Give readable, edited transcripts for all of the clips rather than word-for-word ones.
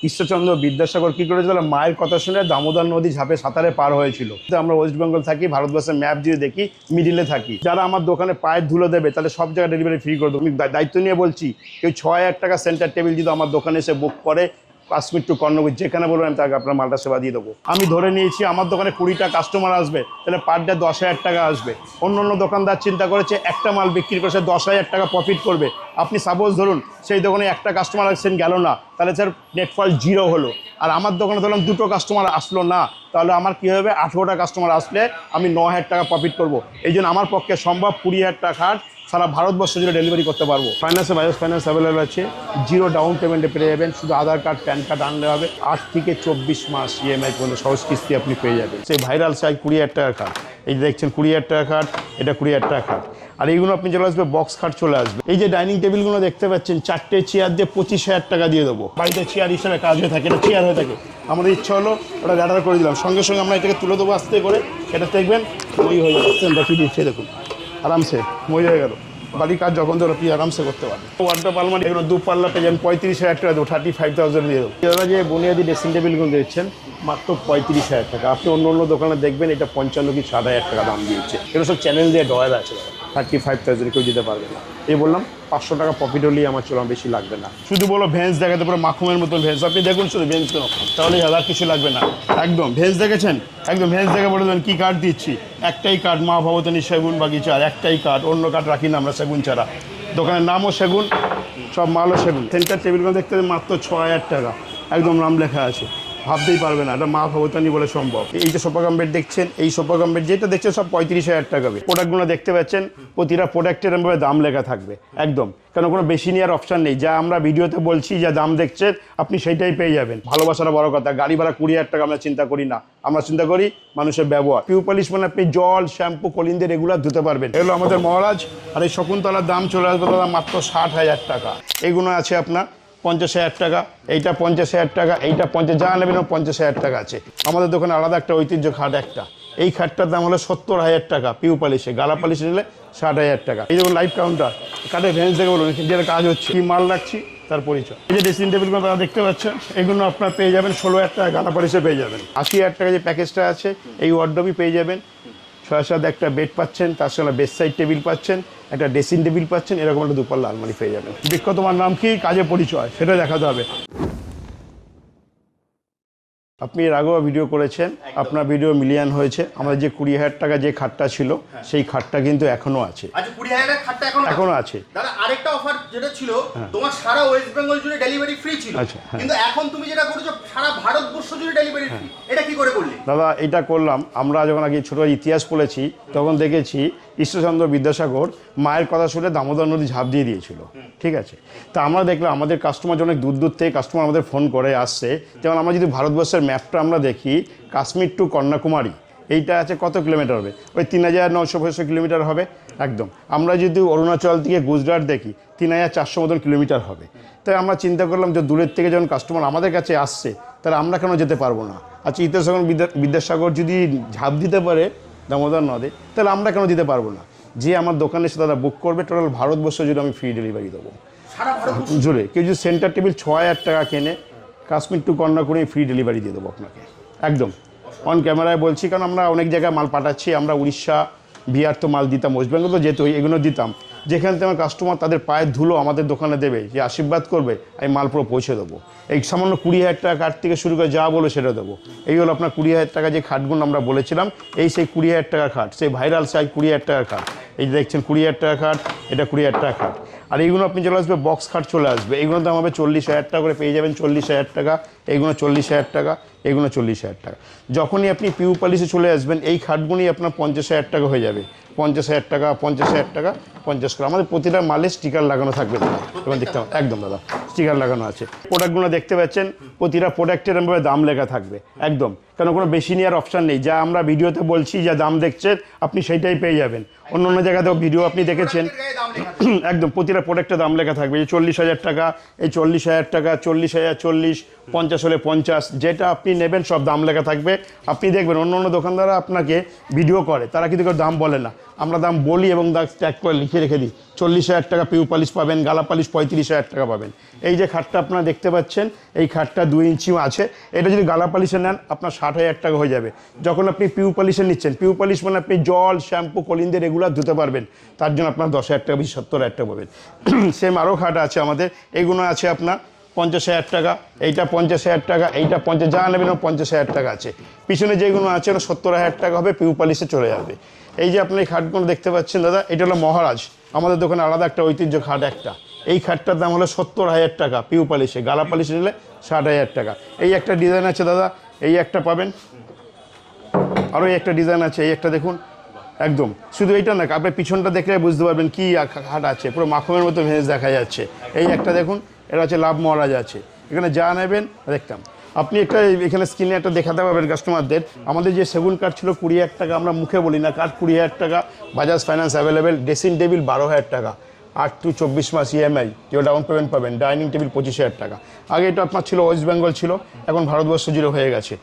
ঈশ্বরচন্দ্র বিদ্যাসাগর কি করেছিল? মায়ের কথা শুনে দামোদর নদী ঝাঁপে সাঁতারে পার হয়েছিল। আমরা ওয়েস্ট বেঙ্গল থাকি, ভারতবর্ষের ম্যাপ যদি দেখি মিডিলে থাকি। যারা আমার দোকানে পায়ের ধুলো দেবে তাহলে সব জায়গায় ডেলিভারি ফ্রি করে দেবো। আমি দায়িত্ব নিয়ে বলছি, কেউ 6,000 টাকা সেন্টার টেবিল যদি আমার দোকানে এসে বুক করে, কাশ্মীর টু কর্ণপুর যেখানে বলবেন তাকে আপনার মালটা সেবা দিয়ে দেবো। আমি ধরে নিয়েছি আমার দোকানে 20টা কাস্টমার আসবে, তাহলে পার ডে 10,000 টাকা আসবে। অন্য দোকানদার চিন্তা করেছে একটা মাল বিক্রি করে সে 10,000 টাকা প্রফিট করবে। আপনি সাপোজ ধরুন সেই দোকানে একটা কাস্টমার আসছেন গেল না, তাহলে স্যার নেটফল 0 হলো। আর আমার দোকানে ধরলাম 2টো কাস্টমার আসলো না, তাহলে আমার কী হবে? 18টা কাস্টমার আসলে আমি 9,000 টাকা প্রফিট করবো। এই জন্য আমার পক্ষে সম্ভব 20,000 টাকা সারা ভারতবর্ষ জুড়ে ডেলিভারি করতে পারবো। ফাইন্যান্সে বাজাজ ফাইন্যান্স অ্যাভেলেবল আছে, 0 ডাউন পেমেন্টে পেয়ে যাবেন। শুধু আধার কার্ড প্যান কার্ড আনলে হবে। 8 থেকে 24 মাস ইএমআই পর্যন্ত সহজ কিস্তি আপনি পেয়ে যাবেন। সেই ভাইরাল সাইজ 20,000 টাকা কার্ড, এই যে দেখছেন 20,000 টাকা কার্ড, এটা 20,000 টাকা কার্ড। আর এইগুলো আপনি চলে আসবে বক্স খাট চলে আসবে। এই যে ডাইনিং টেবিলগুলো দেখতে পাচ্ছেন, 4টে চেয়ার দিয়ে 25,000 টাকা দিয়ে দেবো। বাড়িতে চেয়ার হিসেবে কাজ হয়ে থাকে, এটা চেয়ার হয়ে থাকে। আমাদের ইচ্ছা হলো ওটা র্যাডার করে দিলাম, সঙ্গে সঙ্গে আমরা এটাকে তুলে দেবো আস্তে করে। এটা দেখবেন মই হয়ে যাচ্ছে, দেখিয়ে দিচ্ছে দেখুন আরামসে মই হয়ে গেল। বাড়ির কাজ যখন ধরো আপনি আরামসে করতে পারবেন। ওয়ার্ডরোব আলমারি এগুলো 2 পাল্লা পেয়ে যাবেন 35,000 টাকা দেবো, 35,000 দিয়ে দেবো। যারা যে বুনিয়াদি ড্রেসিং টেবিলগুলো দিচ্ছেন মাত্র 35,000 টাকা। আপনি অন্য দোকানে দেখবেন এটা 55 কি 60,000 টাকা দাম দিয়েছে। এগুলো সব চ্যানেল দিয়ে ডয়ার আছে, 35,000 কেউ দিতে পারবে না। এই বললাম 500 টাকা প্রফিট হলেই আমার চলো, বেশি লাগবে না। শুধু বলো ভেন্স দেখাতে পারো, মাখুমের মতো ভেন্স আপনি দেখুন, শুধু ভেন্স কেন, তাহলে হাজার কিছু লাগবে না। একদম ভেন্স দেখেছেন, একদম ভেন্স দেখে বলে দেবেন কী কাঠ দিচ্ছি। একটাই কাঠ, মা ভবতানী সেগুন বাগিচার একটাই কাঠ, অন্য কাঠ রাখি না আমরা সেগুন ছাড়া। দোকানের নামও সেগুন, সব মালও সেগুন। সেন্টার টেবিলগুলো দেখতে মাত্র 6,000 টাকা, একদম নাম লেখা আছে, ভাবতেই পারবে না এটা মা ভবতানী বলে সম্ভব। এই যে সোফা কাম বেড দেখছেন, এই সোফা কাম বেড যেটা দেখছেন সব 35,000 টাকা। প্রোডাক্টগুলো দেখতে পাচ্ছেন, প্রতিটা প্রোডাক্টের এমভাবে দাম লেখা থাকবে একদম, কেন কোনো বেশি নেওয়ার অপশান নেই। যা আমরা ভিডিওতে বলছি, যা দাম দেখছেন আপনি সেইটাই পেয়ে যাবেন। ভালোবাসার বড় কথা। গাড়ি ভাড়া 20,000 টাকা আমরা চিন্তা করি না, আমরা চিন্তা করি মানুষের ব্যবহার। পিউ পলিশ মানে আপনি জল, শ্যাম্পু, কলিন দিয়ে রেগুলার ধুতে পারবেন। এগুলো আমাদের মহারাজ। আর এই শকুন্তলার দাম চলে আসবে দাদা মাত্র 60,000 টাকা। এগুলো আছে আপনার 50,000 টাকা, এইটা 50,000 টাকা, এইটা 50, যা নেবেন 50,000 টাকা আছে। আমাদের দোকানে আলাদা একটা ঐতিহ্য খাট একটা, এই খাটটার দাম হলো 70,000 টাকা। পিউ পালিশে, গালা পালিশে নিলে 60,000 টাকা। এই যেমন লাইট কাউন্টার, কাঠের ভেন্স দেখে বলুন যেটা কাজ হচ্ছে, কি মাল রাখছি তার পরিচয়। এই যে ড্রেসিং টেবিলগুলো তারা দেখতে পাচ্ছেন, এগুলো আপনার পেয়ে যাবেন 16,000 টাকা, গালা পালিশে পেয়ে যাবেন। 80,000 টাকা যে প্যাকেজটা আছে, এই ওয়ার্ডরোবই পেয়ে যাবেন। 6-7 একটা বেড পাচ্ছেন, তার সঙ্গে বেড সাইড টেবিল পাচ্ছেন, একটা ড্রেসিং টেবিল পাচ্ছেন, এরকম একটা 2 পাল্লা আলমারি পেয়ে যাবেন। বিখ্যাত তোমার নাম কি, কাজে পরিচয়, সেটা দেখাতে হবে। আপনি এর আগেও ভিডিও করেছেন, আপনার ভিডিও মিলিয়ন হয়েছে। আমাদের যে 20,000 টাকা যে খাটটা ছিল, সেই খাটটা কিন্তু এখনো আছে। আচ্ছা, 20,000 টাকার খাটটা এখনো আছে। দাদা আরেকটা অফার যেটা ছিল, তোমার সারা ওয়েস্ট বেঙ্গল জুড়ে ডেলিভারি ফ্রি ছিল। কিন্তু এখন তুমি যেটা করেছো সারা ভারতবর্ষ জুড়ে ডেলিভারি ফ্রি, এটা কি করে করলে? দাদা এটা করলাম, আমরা যখন আগে ছোট ইতিহাস পড়েছি তখন দেখেছি ঈশ্বরচন্দ্র বিদ্যাসাগর মায়ের কথা শুনে দামোদর নদী ঝাঁপ দিয়ে দিয়েছিল, ঠিক আছে। তা আমরা দেখলাম আমাদের কাস্টমার অনেক দূর দূর থেকে কাস্টমার আমাদের ফোন করে আসছে। যেমন আমরা যদি ভারতবর্ষের ম্যাপটা আমরা দেখি, কাশ্মীর টু কন্যাকুমারী এইটা আছে কত কিলোমিটার হবে? ওই 3,965 কিলোমিটার হবে একদম। আমরা যদি অরুণাচল থেকে গুজরাট দেখি 3,400 মতন কিলোমিটার হবে। তাই আমরা চিন্তা করলাম যে দূরের থেকে যখন কাস্টমার আমাদের কাছে আসছে, তাহলে আমরা কেন যেতে পারবো না? আচ্ছা, ইতিহাস বিদ্যাসাগর যদি ঝাঁপ দিতে পারে দামোদর নদে, তাহলে আমরা কেন দিতে পারবো না? যে আমার দোকানে এসে তারা বুক করবে, টোটাল ভারতবর্ষ জুড়ে আমি ফ্রি ডেলিভারি দেবো জুড়ে। কেউ যদি সেন্টার টেবিল 6,000 টাকা কেনে, Kashmir to Kanyakumari free delivery দিয়ে দেবো আপনাকে একদম। অন ক্যামেরায় বলছি, কারণ আমরা অনেক জায়গায় মাল পাঠাচ্ছি। আমরা উড়িষ্যা, বিহার তো মাল দিতাম, ওয়েস্ট বেঙ্গল তো যেত, এগুলো দিতাম। যেখান থেকে আমার কাস্টমার তাদের পায়ের ধুলো আমাদের দোকানে দেবে, যে আশীর্বাদ করবে, আমি মাল পুরো পৌঁছে দেবো। এই সামান্য 20,000 টাকা কাঠ থেকে শুরু করে যা বলো সেটা দেবো। এই হলো আপনার 20,000 টাকা যে খাটগুলো আমরা বলেছিলাম, এই সেই 20,000 টাকা খাট, সেই ভাইরাল সাইজ 20,000 টাকা খাট। এই যে দেখছেন 20,000 টাকা খাট, এটা 20,000 টাকা খাট। আর এইগুলো আপনি চলে আসবে বক্স খাট চলে আসবে, এইগুলো দাম হবে 40,000 টাকা করে, পেয়ে যাবেন 40,000 টাকা। এইগুলো 40,000 টাকা, এগুলো 40,000 টাকা। যখনই আপনি পিউ পালিশে চলে আসবেন, এই খাটগুলোই আপনার 50,000 টাকা হয়ে যাবে। 50,000 টাকা, 50,000 টাকা, 50 করে। আমাদের প্রতিটা মালে স্টিকার লাগানো থাকবে দাদা, এবং দেখতে হবে একদম দাদা স্টিকার লাগানো আছে। প্রোডাক্টগুলো দেখতে পাচ্ছেন, প্রতিটা প্রোডাক্টের এমভাবে দাম লেখা থাকবে একদম, কেন কোনো বেশি নেওয়ার অপশান নেই। যা আমরা ভিডিওতে বলছি, যা দাম দেখছেন আপনি সেইটাই পেয়ে যাবেন। অন্য জায়গাতেও ভিডিও আপনি দেখেছেন, একদম প্রতিটা প্রোডাক্টের দাম লেখা থাকবে। এই 40,000 টাকা, এই 40,000 টাকা, 40,000, 40, 50 হলে 50, যেটা আপনি নেবেন সব দাম লেখা থাকবে। আপনি দেখবেন অন্য অন্য দোকানদাররা আপনাকে ভিডিও করে, তারা কিন্তু কেউ দাম বলে না, আমরা দাম বলি এবং দাম ট্যাগ করে লিখে রেখে দিই। 40,000 টাকা পিউ পালিশ পাবেন, গালা পালিশ 35,000 টাকা পাবেন। এই যে খাটটা আপনারা দেখতে পাচ্ছেন, এই খাটটা 2 ইঞ্চিও আছে। এটা যদি গালা পালিশে নেন আপনার 60,000 টাকা হয়ে যাবে। যখন আপনি পিউ পালিশে নিচ্ছেন, পিউ পালিশ মানে আপনি জল, শ্যাম্পু, কলিন দিয়ে রেগুলার ধুতে পারবেন, তার জন্য আপনার 10,000 টাকা বেশি 70,000 টাকা পাবেন। সেম আরও খাট আছে আমাদের, এইগুলো আছে আপনার 50,000 টাকা, এইটা 50,000 টাকা, এইটা 50, যা নেবেন 50,000 টাকা আছে। পিছনে যেগুলো আছে ওটা 70,000 টাকা হবে, পিউ পালিশে চলে যাবে। এই যে আপনি এই খাটগুলো দেখতে পাচ্ছেন দাদা, এটা হলো মহারাজ, আমাদের দোকানে আলাদা একটা ঐতিহ্য খাট একটা। এই খাটটার দাম হলো 70,000 টাকা পিউ পালিশে, গালা পালিশে নিলে 60,000 টাকা। এই একটা ডিজাইন আছে দাদা, এই একটা পাবেন, আরও একটা ডিজাইন আছে, এই একটা দেখুন। একদম শুধু এইটা না, আপনি পিছনটা দেখলে বুঝতে পারবেন কি খাট আছে, পুরো মাখনের মতো ভেজ দেখা যাচ্ছে। এই একটা দেখুন, এটা হচ্ছে লাভ মহারাজ আছে। এখানে যা নেবেন দেখতাম আপনি একটা এখানে স্ক্রিনে একটা দেখাতে পারবেন কাস্টমারদের। আমাদের যে সেগুন কাঠ ছিল 20,000 টাকা, আমরা মুখে বলি না, কাঠ 20,000 টাকা, Bajaj finance available. Dressing table 12,000 টাকা, 8 to 24 মাস ইএমআই, যেটা ডাউন পেমেন্ট পাবেন। ডাইনিং টেবিল 25,000 টাকা। আগে এটা আপনার ছিল ওয়েস্ট বেঙ্গল ছিল, এখন ভারতবর্ষ জিরো হয়ে গেছে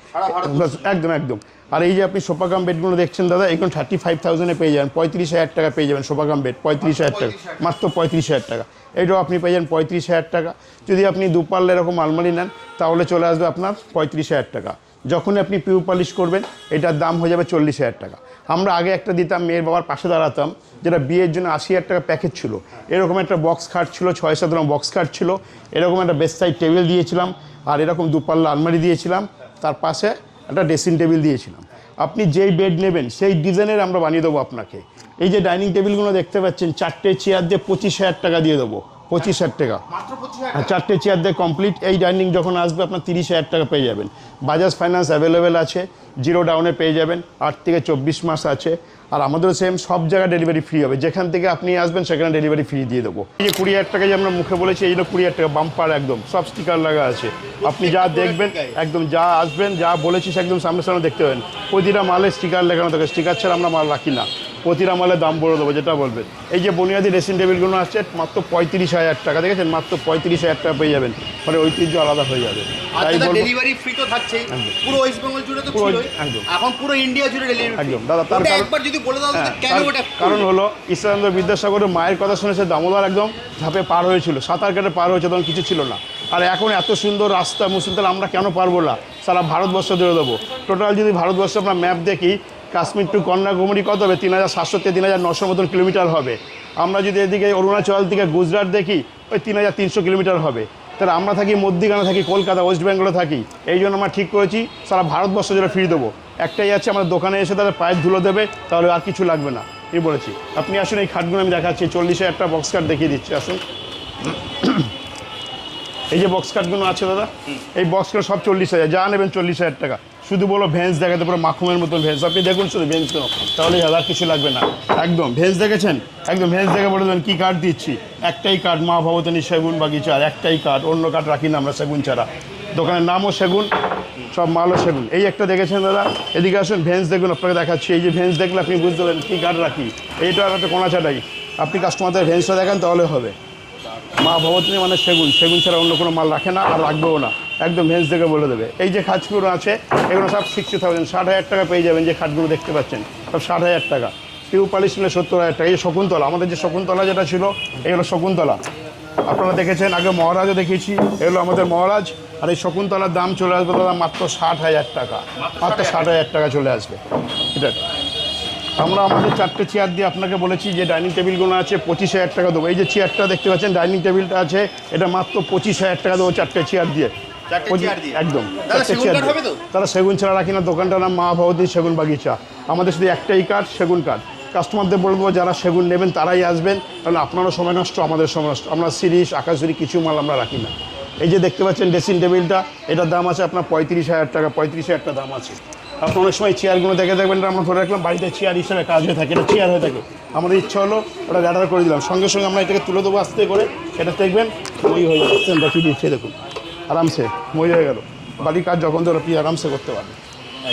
একদম একদম। আর এই যে আপনি সোফা কাম বেডগুলো দেখছেন দাদা, এখন 35,000-এ পেয়ে যাবেন, 35,000 টাকা পেয়ে যাবেন সোফা কাম বেড, 35,000 টাকা, মাত্র 35,000 টাকা। এইটাও আপনি পেয়ে যাবেন 35,000 টাকা। যদি আপনি দুপাল্লা এরকম আলমারি নেন তাহলে চলে আসবে আপনার 35,000 টাকা। যখনই আপনি পিউ পালিশ করবেন এটার দাম হয়ে যাবে 40,000 টাকা। আমরা আগে একটা দিতাম, মেয়ের বাবার পাশে দাঁড়াতাম, যেটা বিয়ের জন্য 80,000 টাকা প্যাকেজ ছিল। এরকম একটা বক্স খাট ছিল, 6-7 রকম বক্স খাট ছিল, এরকম একটা বেস্ট সাইড টেবিল দিয়েছিলাম, আর এরকম দুপাল্লা আলমারি দিয়েছিলাম, তার পাশে একটা ড্রেসিং টেবিল দিয়েছিলাম। আপনি যেই বেড নেবেন সেই ডিজাইনের আমরা বানিয়ে দেবো আপনাকে। এই যে ডাইনিং টেবিলগুলো দেখতে পাচ্ছেন, 4টে চেয়ার দিয়ে 25,000 টাকা দিয়ে দেবো, 25,000 টাকা। আর 4টে চেয়ার দিয়ে কমপ্লিট। এই ডাইনিং যখন আসবে আপনার 30,000 টাকা পেয়ে যাবেন। বাজাজ ফাইন্যান্স অ্যাভেলেবেল আছে, জিরো ডাউনে পেয়ে যাবেন, 8 থেকে 24 মাস আছে। আর আমাদেরও সেম, সব জায়গায় ডেলিভারি ফ্রি হবে, যেখান থেকে আপনি আসবেন সেখানে ডেলিভারি ফ্রি দিয়ে দেবো। এই যে 20,000 টাকা যে আমরা মুখে বলেছি, এই জন্য 20,000 টাকা বাম্পার, একদম সব স্টিকার লাগা আছে। আপনি যা দেখবেন একদম, যা আসবেন যা বলেছি একদম সামনে সামনে দেখতে পাবেন। প্রতিটা মালে স্টিকার লাগানো থাকে, স্টিকার ছাড়া আমরা মাল রাখি না, প্রতিটা মালের দাম বলে দেবো যেটা বলবেন। এই যে বুনিয়াদি ড্রেসিং টেবিলগুলো আসছে মাত্র 35,000 টাকা, দেখেছেন, মাত্র 35,000 টাকা পেয়ে যাবেন, মানে ঐতিহ্য আলাদা হয়ে যাবে। তাই বলবো ডেলিভারি ফ্রি তো থাকছে পুরো ওয়েস্ট বেঙ্গল জুড়ে, তো ছিলই, এখন পুরো ইন্ডিয়া জুড়ে ডেলিভারি একদম দাদা। তার একবার যদি বলে দাও কেন ওটা কারণ হলো ঈশ্বরানন্দ বিদ্যাসাগরের মায়ের কথা শুনেছে, দামোদর একদম ঝাঁপে পার হয়েছিল, সাঁতার কেটে পার হয়েছে, তখন কিছু ছিল না। আর এখন এত সুন্দর রাস্তা মুসলিম, আমরা কেন পারবো না? সারা ভারতবর্ষ জুড়ে দেবো। টোটাল যদি ভারতবর্ষে আমরা ম্যাপ দেখি, কাশ্মীর টু কন্যাকুমারী কত হবে? 3,700 থেকে 3,900 মতন কিলোমিটার হবে। আমরা যদি এদিকে অরুণাচল থেকে গুজরাট দেখি, ওই 3,300 কিলোমিটার হবে। তাহলে আমরা থাকি মধ্যিখানে, থাকি কলকাতা, ওয়েস্ট বেঙ্গলে থাকি। এই জন্য আমরা ঠিক করেছি সারা ভারতবর্ষ জুড়ে ফ্রি দেবো। একটাই আছে, আমাদের দোকানে এসে তাদের পায়ের ধুলো দেবে, তাহলে আর কিছু লাগবে না, এই বলেছি। আপনি আসুন, এই খাটগুলো আমি দেখাচ্ছি, 40,000 একটা বক্স কাট দেখিয়ে দিচ্ছি, আসুন। এই যে বক্স কাটগুলো আছে দাদা, এই বক্স কাট সব 40,000, যা নেবেন 40,000 টাকা। শুধু বলো ভেন্স দেখাতে, পুরো মাখনের মতন ভেন্স, আপনি দেখুন শুধু ভেন্স কেন, তাহলে আর কিছু লাগবে না। একদম ভেন্স দেখেছেন, একদম ভেন্স দেখে বলে দেবেন কী কাঠ দিচ্ছি। একটাই কাঠ, মা ভবতানী সেগুন বাগিচার একটাই কাঠ, অন্য কাঠ রাখি না আমরা সেগুন ছাড়া। দোকানের নামও সেগুন, সব মালও সেগুন। এই একটা দেখেছেন দাদা, এদিকে আসুন, ভেন্স দেখুন, আপনাকে দেখাচ্ছি। এই যে ভেন্স দেখলে আপনি বুঝতে পারবেন কী কাঠ রাখি। এইটা একটা কোনা ছাটাই, আপনি কাস্টমারদের ভেন্সটা দেখেন তাহলে হবে। মা ভবতানী মানে সেগুন, সেগুন ছাড়া অন্য কোনো মাল রাখে না, আর রাখবেও না, একদম ভেন্স দেখে বলে দেবে। এই যে খাটগুলো আছে এগুলো সব 60,000, 60,000 টাকা পেয়ে যাবেন। যে খাটগুলো দেখতে পাচ্ছেন সব 60,000 টাকা। পিউ পালিশ নিলে 70,000 টাকা। এই শকুন্তলা, আমাদের যে শকুন্তলা যেটা ছিল, এগুলো শকুন্তলা আপনারা দেখেছেন, আগে মহারাজও দেখিয়েছি, এগুলো আমাদের মহারাজ। আর এই শকুন্তলার দাম চলে আসবে দাদা মাত্র 60,000 টাকা, মাত্র 60,000 টাকা চলে আসবে। এটা আমরা আমাদের 4টে চেয়ার দিয়ে আপনাকে বলেছি যে ডাইনিং টেবিলগুলো আছে 25,000 টাকা দেবো। এই যে চেয়ারটা দেখতে পাচ্ছেন, ডাইনিং টেবিলটা আছে, এটা মাত্র 25,000 টাকা দেবো 4টে চেয়ার দিয়ে, একদম 4টে চেয়ার দিয়ে। তারা সেগুন ছাড়া রাখি না, দোকানটার নাম মা ভবতী সেগুন বাগিচা। আমাদের শুধু একটাই কাঠ, সেগুন কাঠ। কাস্টমারদের বলবো যারা সেগুন নেবেন তারাই আসবেন, কারণ আপনারও সময় নষ্ট, আমাদের সময় নষ্ট। আমরা সিরিজ আকাশঝুরি কিছু মাল আমরা রাখি না। এই যে দেখতে পাচ্ছেন ড্রেসিং টেবিলটা, এটার দাম আছে আপনার 35,000 টাকা, 35,000 টাকা দাম আছে। আপনি অনেক সময় চেয়ারগুলো দেখে দেখবেন, আমরা ধরে রাখলাম বাড়িতে চেয়ার হিসেবে কাজ হয়ে থাকে, এটা চেয়ার হয়ে থাকে। আমাদের ইচ্ছা হলো ওটা র্যাডার করে দিলাম, সঙ্গে সঙ্গে আমরা এটাকে তুলে দেবো আস্তে করে, এটা দেখবেন মই হয়ে যাবে। দেখিয়ে দিচ্ছে দেখুন, আরামসে মই হয়ে গেল। বাড়ির কাজ যখন ধরো আপনি আরামসে করতে পারবেন।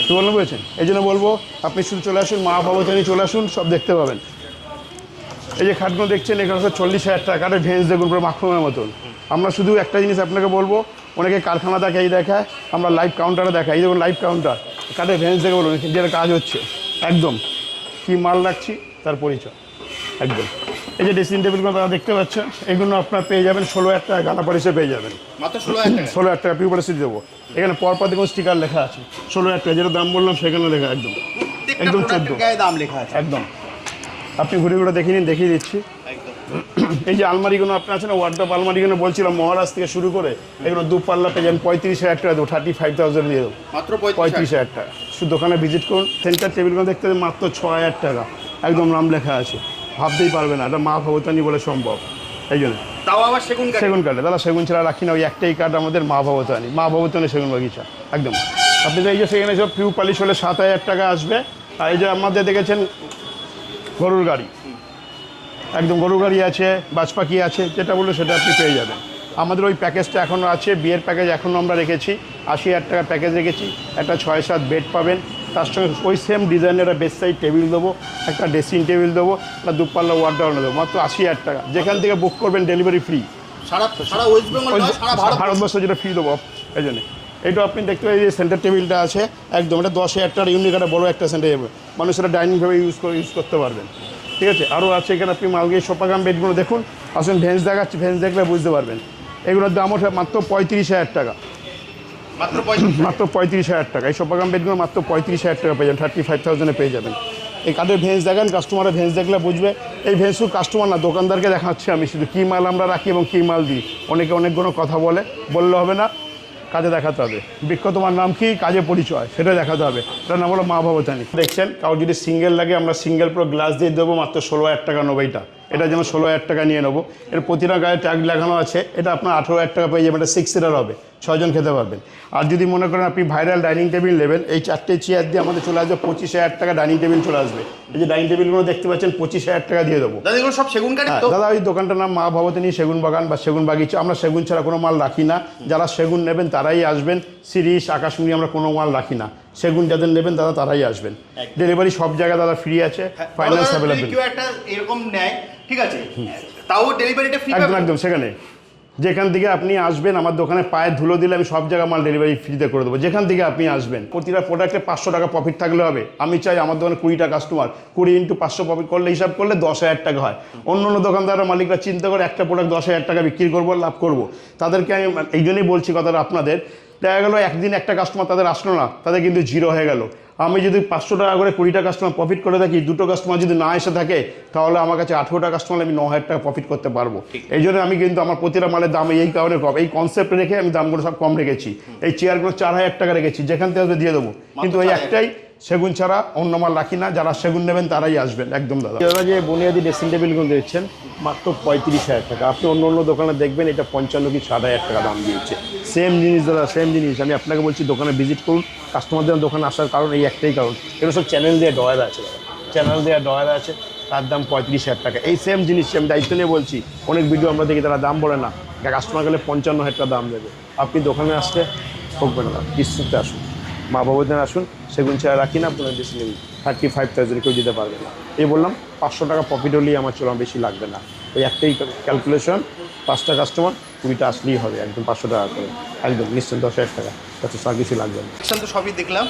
কী বলবেন বুঝেছেন? এই জন্য বলবো আপনি শুধু চলে আসুন, মা ভবতানী চলে আসুন, সব দেখতে পাবেন। এই যে খাটগুলো দেখছেন, এখানে 40,000 টাকা, ভেন্স দেখুন পুরো মাখনের মতন। আমরা শুধু একটা জিনিস আপনাকে বলবো, অনেকে কারখানা দেখায়, এই দেখায়, আমরা লাইভ কাউন্টারে দেখাই। এই দেখুন লাইভ কাউন্টার, কাঠের ভেঞ্চ দেখে বলুন যেটা কাজ হচ্ছে একদম কী মাল রাখছি তার পরিচয় একদম। এই যে ড্রেসিং টেবিলগুলো আপনারা দেখতে পাচ্ছেন, এগুলো আপনার পেয়ে যাবেন 16,000 টাকা গানা পরিষে পেয়ে যাবেন, মাত্র 16,000 টাকা পিউ পরিষে দেবো। এখানে পরপর দেখুন স্টিকার লেখা আছে 16,000 টাকা, যেটা দাম বললাম সেখানে লেখা একদম একদম 14 গায়ে দাম লেখা আছে একদম। আপনি ঘুরে ঘুরে দেখিয়ে নিন, দেখিয়ে দিচ্ছি। একদম। এই যে আলমারিগুলো আপনার আছে না, ওয়ার্ডরোব আলমারিগুলো বলছিলাম মহারাজ থেকে শুরু করে এগুলো 2 পাল্লা পেয়ে যান 35,000 টাকা দেবো, 35,000 দিয়ে দেবো, মাত্র 35,000 টাকা। শুধু দোকানে ভিজিট করুন। সেন্টার টেবিলগুলো দেখতে হবে মাত্র 6,000 টাকা, একদম নাম লেখা আছে, ভাবতেই পারবে না এটা মা ভবতানি বলে সম্ভব। এই জন্য তাও আবার সেগুন কাঠে, দাদা সেগুন ছাড়া রাখি না, ওই একটাই কাঠ আমাদের মা ভবতানি সেগুন বাগিচা একদম। আপনি এই যে সেখানে সব পিউ পালিশ হলে 7,000 টাকা আসবে। আর এই যে আমাদের দেখেছেন গরুর গাড়ি, একদম গরুর গাড়ি আছে, বাজপাখি আছে, যেটা বললো সেটা আপনি পেয়ে যাবেন। আমাদের ওই প্যাকেজটা এখনও আছে, বিয়ের প্যাকেজ এখনও আমরা রেখেছি, 80,000 টাকার প্যাকেজ রেখেছি। একটা 6-7 বেড পাবেন, তার সঙ্গে ওই সেম ডিজাইনের একটা বেড সাইড টেবিল দেবো, একটা ড্রেসিং টেবিল দেবো, একটা 2 পাল্লা ওয়ার্ডরোব দেবো, মাত্র 80,000 টাকা। যেখান থেকে বুক করবেন ডেলিভারি ফ্রি, সারা ওয়েস্ট বেঙ্গল নয়, সারা ভারতবর্ষ যেটা ফ্রি দেবো। এই জন্যে এইটা আপনি দেখতে পাবেন, এই সেন্টার টেবিলটা আছে একদম, এটা 10,000 টাকার ইউনিক একটা বড়ো একটা সেন্টার যাবে, মানুষেরা ডাইনিংভাবে ইউজ করতে পারবেন। ঠিক আছে, আরও আছে এখানে আপনি মালগিয়ে সোফাগাম বেডগুলো দেখুন, আসুন ভেঞ্চ দেখাচ্ছি, ভেঞ্চ দেখলে বুঝতে পারবেন। এগুলোর দাম ওঠে মাত্র 35,000 টাকা, মাত্র 35,000 টাকা। এই সোফাগাম বেডগুলো মাত্র 35,000 টাকা পেয়ে যাবেন, 35,000-এ পেয়ে যাবেন। এই কাঠের ভেঞ্চ দেখেন, কাস্টমারের ভেঞ্চ দেখলে বুঝবে। এই ভেঞ্চ শুধু কাস্টমার না, দোকানদারকে দেখাচ্ছি আমি শুধু কী মাল আমরা রাখি এবং কী মাল দিই। অনেকে অনেকগুলো কথা বললে হবে না, কাজে দেখাতে হবে। বৃক্ষ তোমার নাম কি, কাজে পরিচয়, সেটা দেখাতে হবে। এটার নাম হলো মা ভবতানি। দেখছেন, কাউ যদি সিঙ্গেল লাগে আমরা সিঙ্গেল পুরো গ্লাস দিয়ে দেবো, মাত্র 16,000 টাকা নেবো। এটা যেমন 16,000 টাকা নিয়ে নেবো। এর প্রতিটা গায়ে ট্যাগ লাগানো আছে, এটা আপনার 18,000 টাকা পেয়ে যাবেন। এটা 6 সিটার হবে, 6 জন খেতে পারবেন। আর যদি মনে করেন আপনি ভাইরাল ডাইনিং টেবিল নেবেন, এই 4টে চেয়ার দিয়ে আমাদের চলে আসবে 25,000 টাকা ডাইনিং টেবিল চলে আসবে। এই যে ডাইনিং টেবিলগুলো দেখতে পাচ্ছেন 25,000 টাকা দিয়ে দেবো। দাদা এগুলো সব সেগুন কাঠের তো? দাদা ওই দোকানটার নাম মা ভবতানি সেগুন বাগান বা সেগুন বাগিচা। আমরা সেগুন ছাড়া কোনো মাল রাখি না, যারা সেগুন নেবেন তারাই আসবেন। সিরিজ আকাশমণি আমরা কোনো মাল রাখি না, সেগুন যাদের নেবেন দাদা তারাই আসবেন। ডেলিভারি সব জায়গায় দাদা ফ্রি আছে, ফাইন্যান্স অ্যাভেলেবেল। কেউ একটা এরকম নেয়, ঠিক আছে, তাও ডেলিভারিটা ফ্রি একদম একদম। সেখানে যেখান থেকে আপনি আসবেন আমার দোকানে পায়ে ধুলো দিলে আমি সব জায়গায় মাল ডেলিভারি ফ্রিতে করে দেবো, যেখান থেকে আপনি আসবেন। প্রতিটা প্রোডাক্টে 500 টাকা প্রফিট থাকলে হবে। আমি চাই আমার দোকানে 20টা কাস্টমার, 20 × 500 প্রফিট করলে, হিসাব করলে 10,000 টাকা হয়। অন্য অন্য দোকানদাররা মালিকরা চিন্তা করে একটা প্রোডাক্ট 10,000 টাকা বিক্রি করবো, লাভ করবো। তাদেরকে আমি এই জন্যই বলছি কথাটা আপনাদের। দেখা গেলো একদিন একটা কাস্টমার তাদের আসলো না, তাদের কিন্তু জিরো হয়ে গেল। আমি যদি 500 টাকা করে 20টা কাস্টমার প্রফিট করে থাকি, 2টো কাস্টমার যদি না এসে থাকে, তাহলে আমার কাছে 18টা কাস্টমার আমি 9,000 টাকা প্রফিট করতে পারবো। এই জন্য আমি কিন্তু আমার প্রতিটা মালের দাম এই কারণে কম, এই কনসেপ্ট রেখে আমি দামগুলো সব কম রেখেছি। এই চেয়ারগুলো 4,000 টাকা রেখেছি, যেখান থেকে দিয়ে দেবো। কিন্তু ওই একটাই, সেগুন ছাড়া অন্য মাল রাখি না, যারা সেগুন নেবেন তারাই আসবেন একদম। দাদা যারা যে বুনিয়াদি ড্রেসিং টেবিলগুলো দিচ্ছেন মাত্র 35,000 টাকা। আপনি অন্য অন্য দোকানে দেখবেন এটা 55 কি 60,000 টাকা দাম দিয়েছে। সেম জিনিস দাদা, সেম জিনিস। আমি আপনাকে বলছি দোকানে ভিজিট করুন। কাস্টমারদের দোকানে আসার কারণ এই একটাই কারণ, এগুলো সব চ্যানেল দিয়ে ডয়ার আছে দাদা, চ্যানেল দিয়ে ডয়ার আছে, তার দাম 35,000 টাকা। এই সেম জিনিস আমি দায়িত্ব নিয়ে বলছি। অনেক ভিডিও আমরা দেখি তারা দাম বলে না, কাস্টমার গেলে 55,000 টাকা দাম দেবে। আপনি দোকানে আসলে ঠকবেন না, কিস্তিতে আসুন, মা বাবাদের আসুন। সেগুন ছাড়া রাখি না, আপনার বেশি নেবেন 35,000 কেউ দিতে পারবে না। এই বললাম 500 টাকা প্রফিট হলেই আমার চলুন, বেশি লাগবে না। ওই একটাই ক্যালকুলেশন, 5টা কাস্টমার 20টা আসলেই হবে, একদম 500 টাকা করে, একদম নিশ্চয় 10,000 টাকা, তাতে আর কিছু লাগবে না। তো সবই দেখলাম,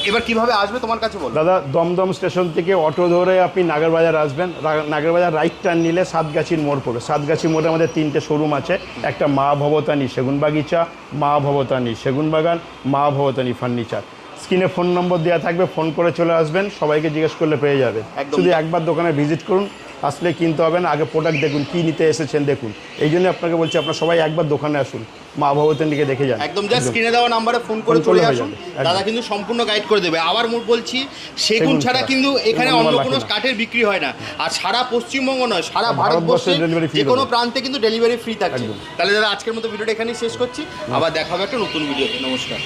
এবার কিভাবে আসবে তোমার কাছে বল? দাদা দমদম স্টেশন থেকে অটো ধরে আপনি নাগেরবাজার আসবেন। নাগেরবাজার রাইট টার্ন নিলে সাতগাছির মোড় পড়বে। সাতগাছি মোড়ে আমাদের 3টে শোরুম আছে, একটা মা ভবতানি সেগুন বাগিচা, মা ভবতানি সেগুন বাগান, মা ভবতানি ফার্নিচার। স্ক্রিনে ফোন নম্বর দেওয়া থাকবে, ফোন করে চলে আসবেন, সবাইকে জিজ্ঞেস করলে পেয়ে যাবে। শুধু একবার দোকানে ভিজিট করুন, আসলে কিনতে হবে না, আগে প্রোডাক্ট দেখুন, কী নিতে এসেছেন দেখুন। এই জন্য আপনাকে বলছি আপনারা সবাই একবার দোকানে আসুন, মা ভবতানিকে দেখে যান। একদম যা স্ক্রিনে দেওয়া নাম্বারে ফোন করে চলে আসুন, দাদা কিন্তু সম্পূর্ণ গাইড করে দেবে। আবার বলছি, সেগুন ছাড়া কিন্তু এখানে অন্য কোনো কাঠের বিক্রি হয় না। আর সারা পশ্চিমবঙ্গ নয়, সারা ভারতবর্ষে যে কোনো প্রান্তে কিন্তু ডেলিভারি ফ্রি থাকছে। তাহলে দাদা আজকের মতো ভিডিওটা এখানেই শেষ করছি, আবার দেখা হবে একটা নতুন ভিডিওতে। নমস্কার।